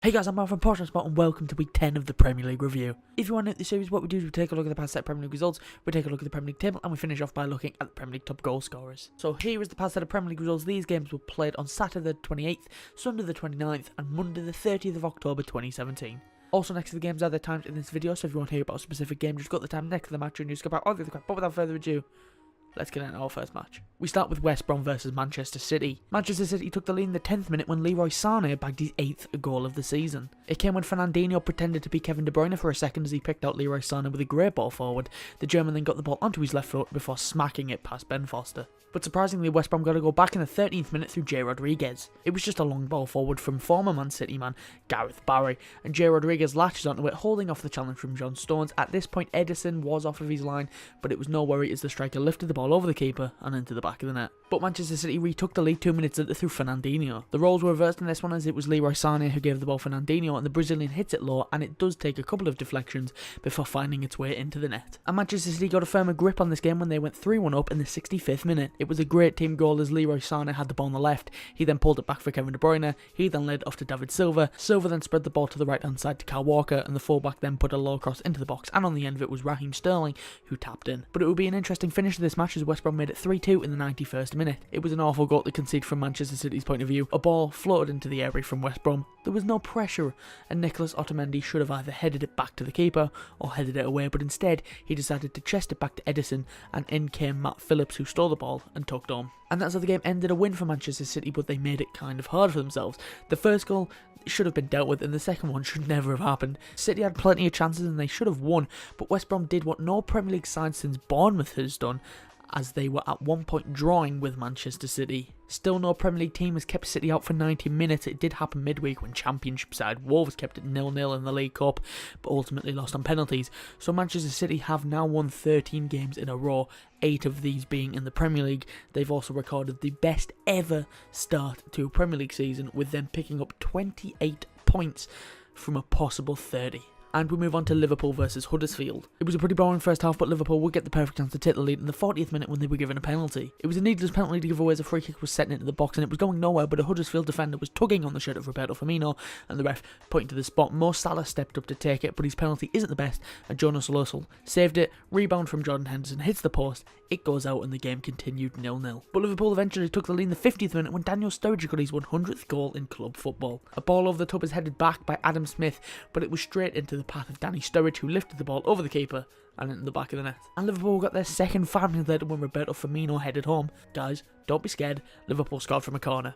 Hey guys, I'm Mark from Spot and welcome to week 10 of the Premier League review. If you want to know the series, what we do is we take a look at the past set of Premier League results, we take a look at the Premier League table, and we finish off by looking at the Premier League top goal scorers. So here is the past set of Premier League results. These games were played on Saturday the 28th, Sunday the 29th, and Monday the 30th of October 2017. Also next to the games are the times in this video, so if you want to hear about a specific game, just go to the time next to the match and you skip out all the other crap. But without further ado, let's get into our first match. We start with West Brom versus Manchester City. Manchester City took the lead in the 10th minute when Leroy Sané bagged his 8th goal of the season. It came when Fernandinho pretended to be Kevin De Bruyne for a second as he picked out Leroy Sané with a great ball forward. The German then got the ball onto his left foot before smacking it past Ben Foster. But surprisingly, West Brom got a goal back in the 13th minute through Jay Rodriguez. It was just a long ball forward from former Man City man Gareth Barry, and Jay Rodriguez latches onto it, holding off the challenge from John Stones. At this point, Edison was off of his line, but it was no worry as the striker lifted the ball over the keeper and into the back of the net. But Manchester City retook the lead 2 minutes later through Fernandinho. The roles were reversed in this one as it was Leroy Sané who gave the ball Fernandinho, and the Brazilian hits it low, and it does take a couple of deflections before finding its way into the net. And Manchester City got a firmer grip on this game when they went 3-1 up in the 65th minute. It was a great team goal as Leroy Sané had the ball on the left. He then pulled it back for Kevin De Bruyne. He then led off to David Silva. Silva then spread the ball to the right hand side to Kyle Walker, and the fullback then put a low cross into the box, and on the end of it was Raheem Sterling who tapped in. But it would be an interesting finish to this match as West Brom made it 3-2 in the 91st minute. It was an awful goal to concede from Manchester City's point of view. A ball floated into the area from West Brom. There was no pressure, and Nicolas Otamendi should have either headed it back to the keeper or headed it away, but instead he decided to chest it back to Edison, and in came Matt Phillips who stole the ball and tucked home. And that's how the game ended, a win for Manchester City, but they made it kind of hard for themselves. The first goal should have been dealt with, and the second one should never have happened. City had plenty of chances and they should have won, but West Brom did what no Premier League side since Bournemouth has done, as they were at one point drawing with Manchester City. Still, no Premier League team has kept City out for 90 minutes. It did happen midweek when Championship side Wolves kept it 0-0 in the League Cup, but ultimately lost on penalties. So Manchester City have now won 13 games in a row, 8 of these being in the Premier League. They've also recorded the best ever start to a Premier League season, with them picking up 28 points from a possible 30. And we move on to Liverpool versus Huddersfield. It was a pretty boring first half, but Liverpool would get the perfect chance to take the lead in the 40th minute when they were given a penalty. It was a needless penalty to give away as a free kick was set into the box, and it was going nowhere, but a Huddersfield defender was tugging on the shirt of Roberto Firmino, and the ref pointing to the spot. Mo Salah stepped up to take it, but his penalty isn't the best, and Jonas Lössl saved it. Rebound from Jordan Henderson hits the post, it goes out, and the game continued 0-0. But Liverpool eventually took the lead in the 50th minute when Daniel Sturridge got his 100th goal in club football. A ball over the top is headed back by Adam Smith, but it was straight into the path of Danny Sturridge, who lifted the ball over the keeper and into the back of the net. And Liverpool got their second 5 minutes later when Roberto Firmino headed home. Guys, don't be scared, Liverpool scored from a corner.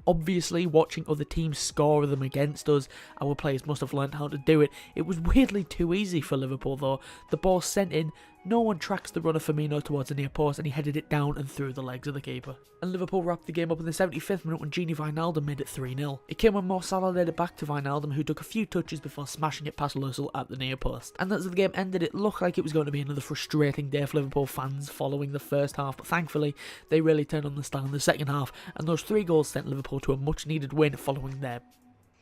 Obviously, watching other teams score them against us, our players must have learned how to do it. It was weirdly too easy for Liverpool though. The ball sent in, no one tracks the run of Firmino towards the near post, and he headed it down and through the legs of the keeper. And Liverpool wrapped the game up in the 75th minute when Gini Wijnaldum made it 3-0. It came when Mo Salah led it back to Wijnaldum, who took a few touches before smashing it past Lössl at the near post. And as the game ended, it looked like it was going to be another frustrating day for Liverpool fans following the first half, but thankfully they really turned on the style in the second half, and those 3 goals sent Liverpool to a much needed win following their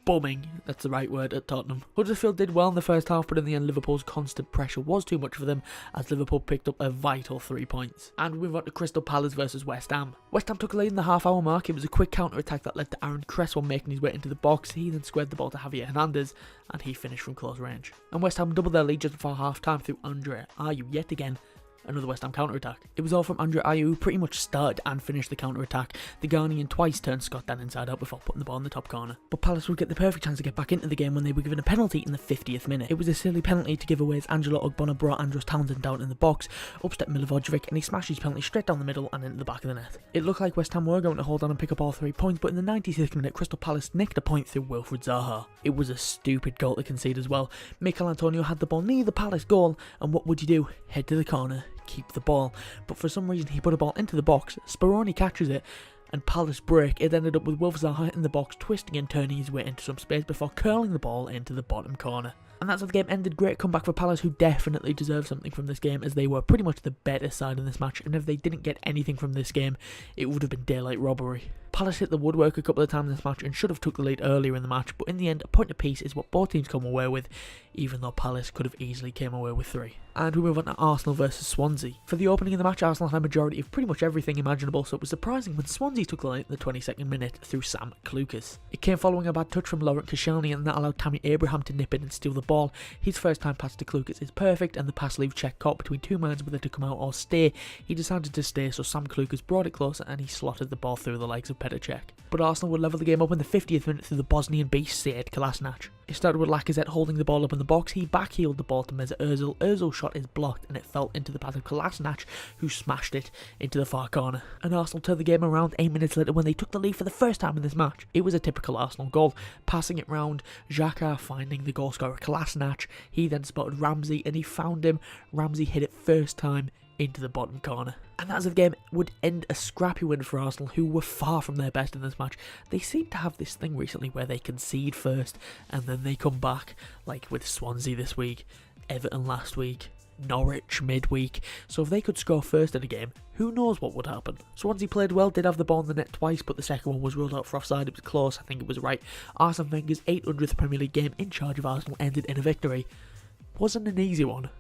bumming, that's the right word, at Tottenham. Huddersfield did well in the first half, but in the end Liverpool's constant pressure was too much for them as Liverpool picked up a vital 3 points. And we move on to Crystal Palace versus West Ham. West Ham took a lead in the half-hour mark. It was a quick counter-attack that led to Aaron Cresswell making his way into the box. He then squared the ball to Javier Hernandez, and he finished from close range. And West Ham doubled their lead just before half-time through Andre Ayew yet again. Another West Ham counter-attack. It was all from Andre Ayew, who pretty much started and finished the counter-attack. The Ghanaian twice turned Scott Dan inside out before putting the ball in the top corner. But Palace would get the perfect chance to get back into the game when they were given a penalty in the 50th minute. It was a silly penalty to give away as Angelo Ogbonna brought Andros Townsend down in the box, upstepped Milivojevic, and he smashed his penalty straight down the middle and into the back of the net. It looked like West Ham were going to hold on and pick up all 3 points, but in the 96th minute Crystal Palace nicked a point through Wilfried Zaha. It was a stupid goal to concede as well. Mikel Antonio had the ball near the Palace goal, and what would you do? Head to the corner, keep the ball. But for some reason he put a ball into the box, Speroni catches it, and Palace break. It ended up with Wilfried Zaha in the box, twisting and turning his way into some space before curling the ball into the bottom corner. And that's how the game ended. Great comeback for Palace, who definitely deserve something from this game as they were pretty much the better side in this match, and if they didn't get anything from this game, it would have been daylight robbery. Palace hit the woodwork a couple of times in this match and should have took the lead earlier in the match, but in the end, a point apiece is what both teams come away with, even though Palace could have easily came away with 3. And we move on to Arsenal versus Swansea. For the opening of the match, Arsenal had a majority of pretty much everything imaginable, so it was surprising when Swansea took the lead in the 22nd minute through Sam Clucas. It came following a bad touch from Laurent Koscielny, and that allowed Tammy Abraham to nip in and steal the ball. His first time pass to Clucas is perfect, and the pass leaves Czech caught between two minds whether to come out or stay. He decided to stay, so Sam Clucas brought it closer and he slotted the ball through the legs of Petr Cech. But Arsenal would level the game up in the 50th minute through the Bosnian beast Sead Kolasinac. It started with Lacazette holding the ball up in the box. He backheeled the ball to Mesut Ozil. Ozil's shot is blocked and it fell into the path of Kolasinac, who smashed it into the far corner. And Arsenal turned the game around 8 minutes later when they took the lead for the first time in this match. It was a typical Arsenal goal, passing it round, Xhaka finding the goalscorer Kolasinac. He then spotted Ramsey and he found him. Ramsey hit it first time into the bottom corner. And as the game would end a scrappy win for Arsenal, who were far from their best in this match. They seem to have this thing recently where they concede first and then they come back, like with Swansea this week, Everton last week, Norwich midweek. So if they could score first in a game, who knows what would happen. Swansea played well, did have the ball in the net twice, but the second one was ruled out for offside. It was close, I think it was right. Arsene Wenger's 800th Premier League game in charge of Arsenal ended in a victory. Wasn't an easy one,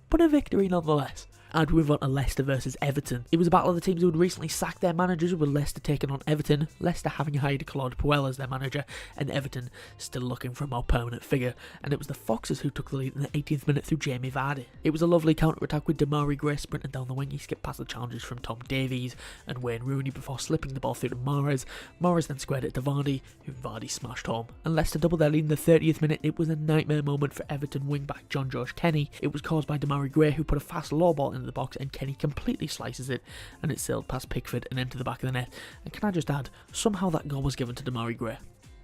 but a victory nonetheless. And we move on to Leicester versus Everton. It was a battle of the teams who had recently sacked their managers, with Leicester taking on Everton, Leicester having hired Claude Puel as their manager, and Everton still looking for a more permanent figure. And it was the Foxes who took the lead in the 18th minute through Jamie Vardy. It was a lovely counter-attack with Damari Gray sprinting down the wing. He skipped past the challenges from Tom Davies and Wayne Rooney before slipping the ball through to Mahrez. Mahrez then squared it to Vardy, who Vardy smashed home. And Leicester doubled their lead in the 30th minute. It was a nightmare moment for Everton wing-back John George Kenny. It was caused by Damari Gray, who put a fast low ball into the box, and Kenny completely slices it, and it sailed past Pickford and into the back of the net. And can I just add, somehow that goal was given to Damari Gray.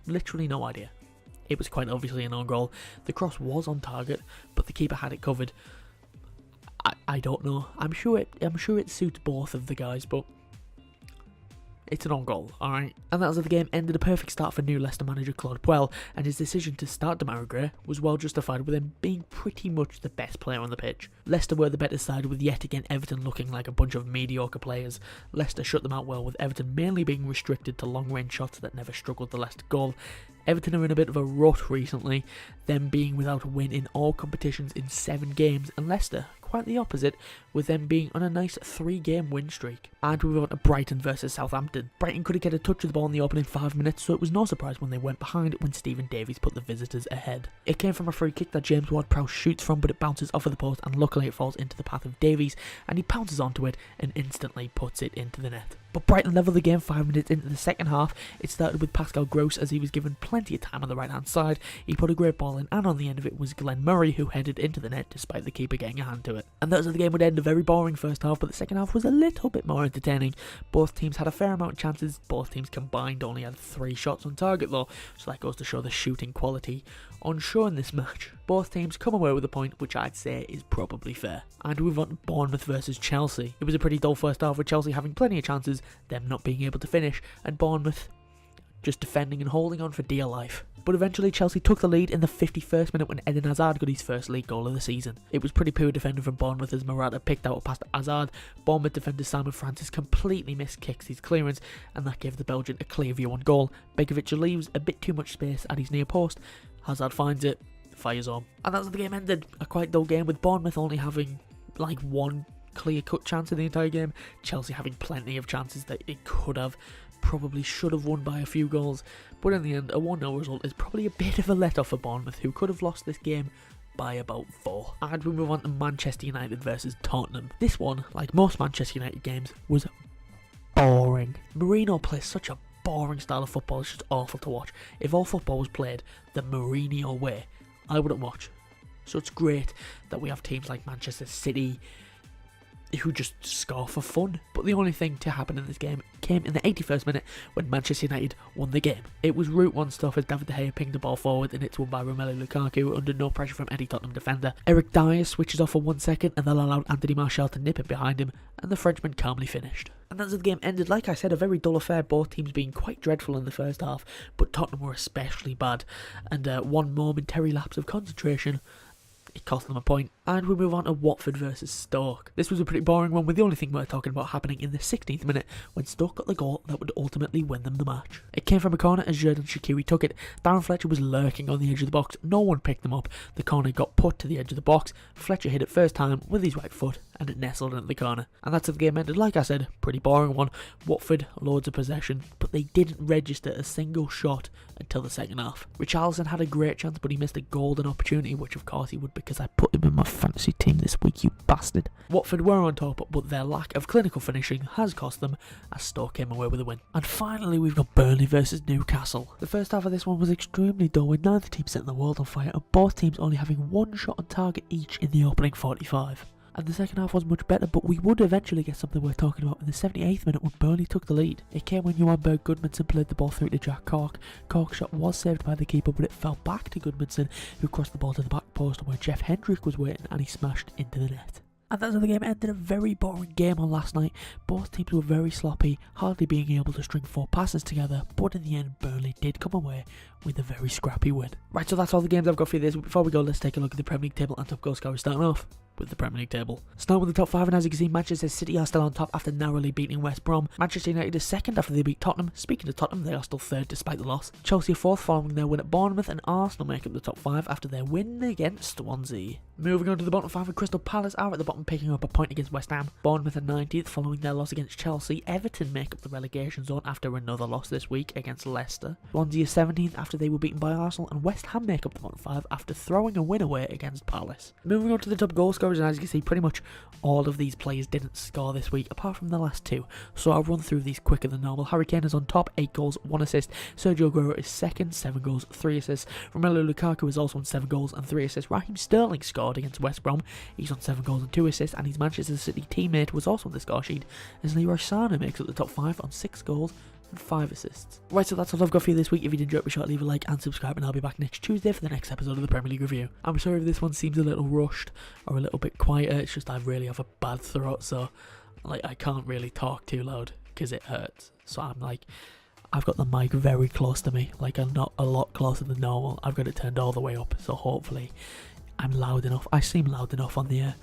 Literally no idea. It was quite obviously an own goal. The cross was on target, but the keeper had it covered. I don't know. I'm sure it suits both of the guys, but it's an own goal, alright? And that was the game ended a perfect start for new Leicester manager Claude Puel, and his decision to start Damari Gray was well justified, with him being pretty much the best player on the pitch. Leicester were the better side, with yet again Everton looking like a bunch of mediocre players. Leicester shut them out well, with Everton mainly being restricted to long-range shots that never struggled the Leicester goal. Everton are in a bit of a rut recently, them being without a win in all competitions in 7 games, and Leicester quite the opposite, with them being on a nice 3-game win streak. And we went to Brighton versus Southampton. Brighton couldn't get a touch of the ball in the opening 5 minutes, so it was no surprise when they went behind when Stephen Davies put the visitors ahead. It came from a free kick that James Ward-Prowse shoots from, but it bounces off of the post, and luckily it falls into the path of Davies, and he pounces onto it and instantly puts it into the net. But Brighton levelled the game 5 minutes into the second half. It started with Pascal Gross, as he was given plenty of time on the right hand side. He put a great ball in, and on the end of it was Glenn Murray, who headed into the net despite the keeper getting a hand to it. And that's how the game would end. A very boring first half, but the second half was a little bit more entertaining. Both teams had a fair amount of chances. Both teams combined only had 3 shots on target though, so that goes to show the shooting quality on show in this match. Both teams come away with a point, which I'd say is probably fair. And we move on to Bournemouth versus Chelsea. It was a pretty dull first half, with Chelsea having plenty of chances, them not being able to finish, and Bournemouth just defending and holding on for dear life. But eventually Chelsea took the lead in the 51st minute when Eden Hazard got his first league goal of the season. It was pretty poor defending from Bournemouth as Morata picked out past Hazard. Bournemouth defender Simon Francis completely miskicks his clearance, and that gave the Belgian a clear view on goal. Begovic leaves a bit too much space at his near post. Hazard finds it, fires on. And that's how the game ended. A quite dull game, with Bournemouth only having like 1 clear-cut chance in the entire game. Chelsea having plenty of chances that it could have, probably should have won by a few goals, but in the end a 1-0 result is probably a bit of a let-off for Bournemouth, who could have lost this game by about 4. And we move on to Manchester United versus Tottenham. This one, like most Manchester United games, was boring. Mourinho plays such a boring style of football, it's just awful to watch. If all football was played the Mourinho way, I wouldn't watch. So it's great that we have teams like Manchester City who just score for fun. But the only thing to happen in this game came in the 81st minute when Manchester United won the game. It was Route 1 stuff as David De Gea pinged the ball forward, and it's won by Romelu Lukaku under no pressure from any Tottenham defender. Eric Dyer switches off for 1 second and then allowed Anthony Martial to nip it behind him, and the Frenchman calmly finished. And that's how the game ended. Like I said, a very dull affair, both teams being quite dreadful in the first half, but Tottenham were especially bad, and one momentary lapse of concentration, it cost them a point. And we move on to Watford versus Stoke. This was a pretty boring one, with the only thing we're talking about happening in the 16th minute when Stoke got the goal that would ultimately win them the match. It came from a corner as Xherdan Shaqiri took it. Darren Fletcher was lurking on the edge of the box. No one picked him up. The corner got put to the edge of the box. Fletcher hit it first time with his right foot and it nestled into the corner. And that's how the game ended. Like I said, pretty boring one. Watford, loads of possession, but they didn't register a single shot until the second half. Richarlison had a great chance, but he missed a golden opportunity, which of course he would because I put him in my fantasy team this week, you bastard. Watford were on top, but their lack of clinical finishing has cost them as Stoke came away with a win. And finally we've got Burnley versus Newcastle. The first half of this one was extremely dull, with neither team setting the world on fire and both teams only having one shot on target each in the opening 45. And the second half was much better, but we would eventually get something worth talking about in the 78th minute when Burnley took the lead. It came when Johan Berg Gudmundsson played the ball through to Jack Cork. Cork's shot was saved by the keeper, but it fell back to Gudmundsson, who crossed the ball to the back post where Jeff Hendrick was waiting and he smashed into the net. And that's how the game ended. A very boring game on last night. Both teams were very sloppy, hardly being able to string 4 passes together, but in the end Burnley did come away with a very scrappy win. Right, so that's all the games I've got for you this week. Before we go, let's take a look at the Premier League table and top goal scorers, starting off with the Premier League table. Starting with the top 5, and as you can see, Manchester City are still on top after narrowly beating West Brom. Manchester United is second after they beat Tottenham. Speaking of Tottenham, they are still third despite the loss. Chelsea are fourth following their win at Bournemouth, and Arsenal make up the top 5 after their win against Swansea. Moving on to the bottom 5, and Crystal Palace are at the bottom, picking up a point against West Ham. Bournemouth are 19th following their loss against Chelsea. Everton make up the relegation zone after another loss this week against Leicester. Swansea is 17th after they were beaten by Arsenal, and West Ham make up the bottom 5 after throwing a win away against Palace. Moving on to the top goal scorers, and as you can see, pretty much all of these players didn't score this week apart from the last 2, so I'll run through these quicker than normal. Harry Kane is on top, 8 goals, 1 assist. Sergio Aguero is second, 7 goals, 3 assists. Romelu Lukaku is also on 7 goals and 3 assists. Raheem Sterling scored against West Brom, he's on 7 goals and 2 assists, and his Manchester City teammate was also on the score sheet as Leroy Sané makes up the top 5 on 6 goals and 5 assists. Right, so that's all I've got for you this week. If you did enjoy it, be sure to leave a like and subscribe, and I'll be back next Tuesday for the next episode of the Premier League Review. I'm sorry if this one seems a little rushed or a little bit quieter, it's just I really have a bad throat, so I can't really talk too loud because it hurts. So I've got the mic very close to me, I'm not a lot closer than normal. I've got it turned all the way up, so hopefully I'm loud enough. I seem loud enough on the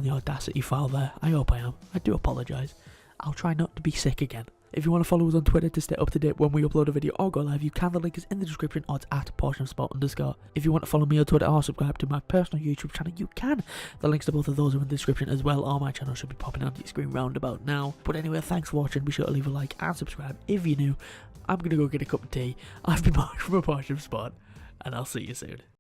Audacity file there. I hope I am. I do apologise. I'll try not to be sick again. If you want to follow us on Twitter to stay up to date when we upload a video or go live, you can. The link is in the description, or it's at @portionsport_. If you want to follow me on Twitter or subscribe to my personal YouTube channel, you can. The links to both of those are in the description as well, or my channel should be popping onto your screen round about now. But anyway, thanks for watching. Be sure to leave a like and subscribe if you're new. I'm going to go get a cup of tea. I've been Mark from A Portion of Sport, and I'll see you soon.